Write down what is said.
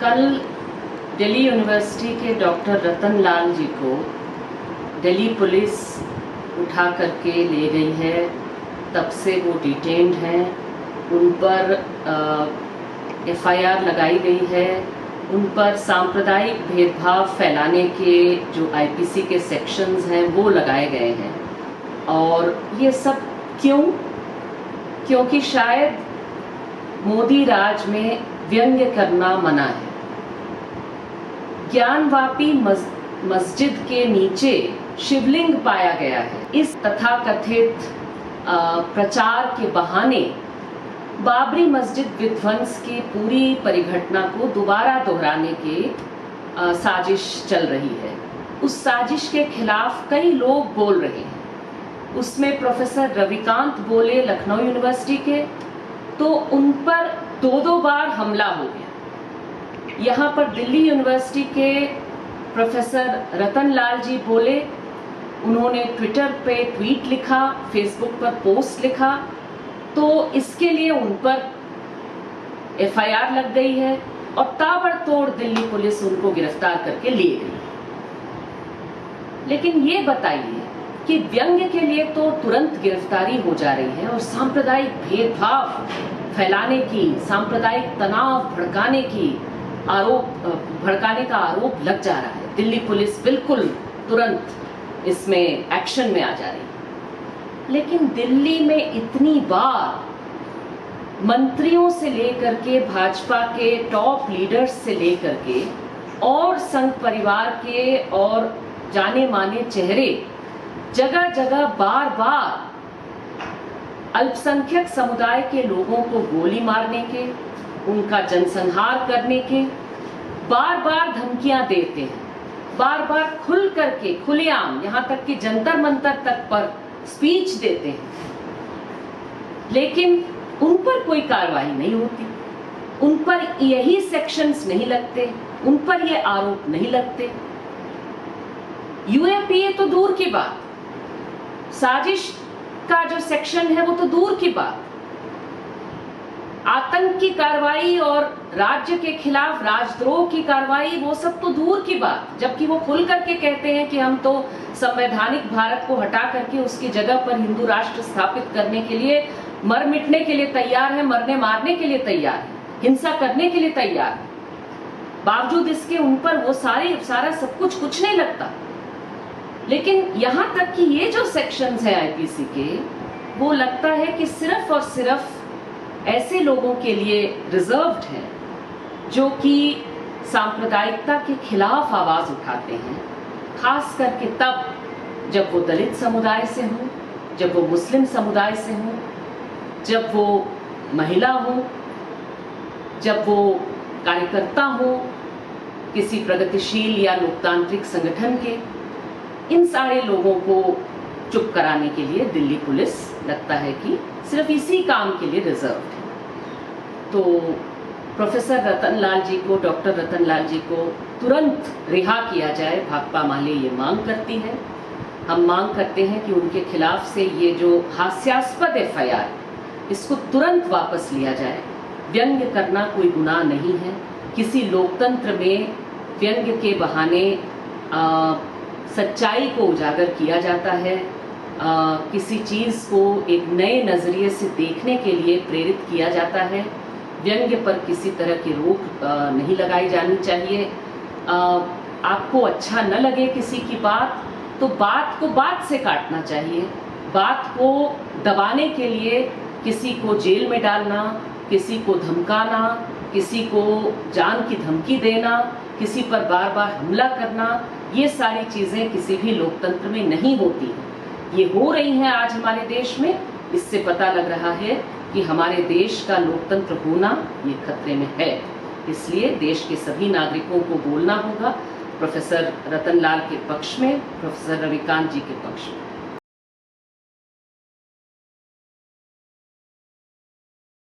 कल दिल्ली यूनिवर्सिटी के डॉक्टर रतन लाल जी को दिल्ली पुलिस उठा करके ले गई है। तब से वो डिटेन्ड हैं। उन पर एफआईआर लगाई गई है। उन पर सांप्रदायिक भेदभाव फैलाने के जो आईपीसी के सेक्शंस हैं वो लगाए गए हैं। और ये सब क्यों? क्योंकि शायद मोदी राज में व्यंग्य करना मना है। ज्ञानवापी मस्जिद के नीचे शिवलिंग पाया गया है। इस तथाकथित प्रचार के बहाने बाबरी मस्जिद विध्वंस की पूरी परिघटना को दोबारा दोहराने की साजिश चल रही है। उस साजिश के खिलाफ कई लोग बोल रहे हैं। उसमें प्रोफेसर रविकांत बोले लखनऊ यूनिवर्सिटी के, तो उन पर दो बार हमला हो गया। यहाँ पर दिल्ली यूनिवर्सिटी के प्रोफेसर रतन लाल जी बोले, उन्होंने ट्विटर पे ट्वीट लिखा, फेसबुक पर पोस्ट लिखा, तो इसके लिए उन पर एफआईआर लग गई है और ताबड़तोड़ दिल्ली पुलिस उनको गिरफ्तार करके ले गई। लेकिन ये बताइए कि व्यंग्य के लिए तो तुरंत गिरफ्तारी हो जा रही है और सांप्रदायिक भेदभाव फैलाने की, सांप्रदायिक तनाव भड़काने का आरोप लग जा रहा है। दिल्ली पुलिस बिल्कुल तुरंत इसमें एक्शन में आ जा रही है। लेकिन दिल्ली में इतनी बार मंत्रियों से लेकर के, भाजपा के टॉप लीडर्स से लेकर के और संघ परिवार के और जाने माने चेहरे जगह जगह बार बार अल्पसंख्यक समुदाय के लोगों को गोली मारने के, उनका जनसंहार करने के बार बार धमकियां देते हैं। बार बार खुल करके, खुलेआम, यहाँ तक कि जंतर मंतर तक पर स्पीच देते हैं। लेकिन उन पर कोई कार्रवाई नहीं होती, उन पर यही सेक्शंस नहीं लगते, उन पर ये आरोप नहीं लगते। यूएपीए तो दूर की बात, साजिश का जो सेक्शन है वो तो दूर की बात, आतंक की कार्रवाई और राज्य के खिलाफ राजद्रोह की कार्रवाई वो सब तो दूर की बात। जबकि वो खुल करके कहते हैं कि हम तो संवैधानिक भारत को हटा करके उसकी जगह पर हिंदू राष्ट्र स्थापित करने के लिए मर मिटने के लिए तैयार है, मरने मारने के लिए तैयार है, हिंसा करने के लिए तैयार है। बावजूद इसके उन पर वो सारा सब कुछ नहीं लगता। लेकिन यहां तक कि ये जो सेक्शंस है आईपीसी के, वो लगता है कि सिर्फ और सिर्फ ऐसे लोगों के लिए रिजर्व्ड है जो कि सांप्रदायिकता के खिलाफ आवाज उठाते हैं। खास करके तब जब वो दलित समुदाय से हो, जब वो मुस्लिम समुदाय से हो, जब वो महिला हो, जब वो कार्यकर्ता हो किसी प्रगतिशील या लोकतांत्रिक संगठन के। इन सारे लोगों को चुप कराने के लिए दिल्ली पुलिस लगता है कि सिर्फ इसी काम के लिए रिजर्व है। तो प्रोफेसर रतन लाल जी को, डॉक्टर रतन लाल जी को तुरंत रिहा किया जाए, भाकपा माले ये मांग करती है। हम मांग करते हैं कि उनके खिलाफ से ये जो हास्यास्पद एफआईआर, इसको तुरंत वापस लिया जाए। व्यंग्य करना कोई गुनाह नहीं है। किसी लोकतंत्र में व्यंग्य के बहाने सच्चाई को उजागर किया जाता है, किसी चीज़ को एक नए नज़रिए से देखने के लिए प्रेरित किया जाता है। व्यंग्य पर किसी तरह की रोक नहीं लगाई जानी चाहिए। आपको अच्छा न लगे किसी की बात, तो बात को बात से काटना चाहिए। बात को दबाने के लिए किसी को जेल में डालना, किसी को धमकाना, किसी को जान की धमकी देना, किसी पर बार बार हमला करना, ये सारी चीज़ें किसी भी लोकतंत्र में नहीं होती हैं। ये हो रही हैं आज हमारे देश में। इससे पता लग रहा है कि हमारे देश का लोकतंत्र होना ये खतरे में है। इसलिए देश के सभी नागरिकों को बोलना होगा, प्रोफेसर रतन लाल के पक्ष में, प्रोफेसर रविकांत जी के पक्ष में।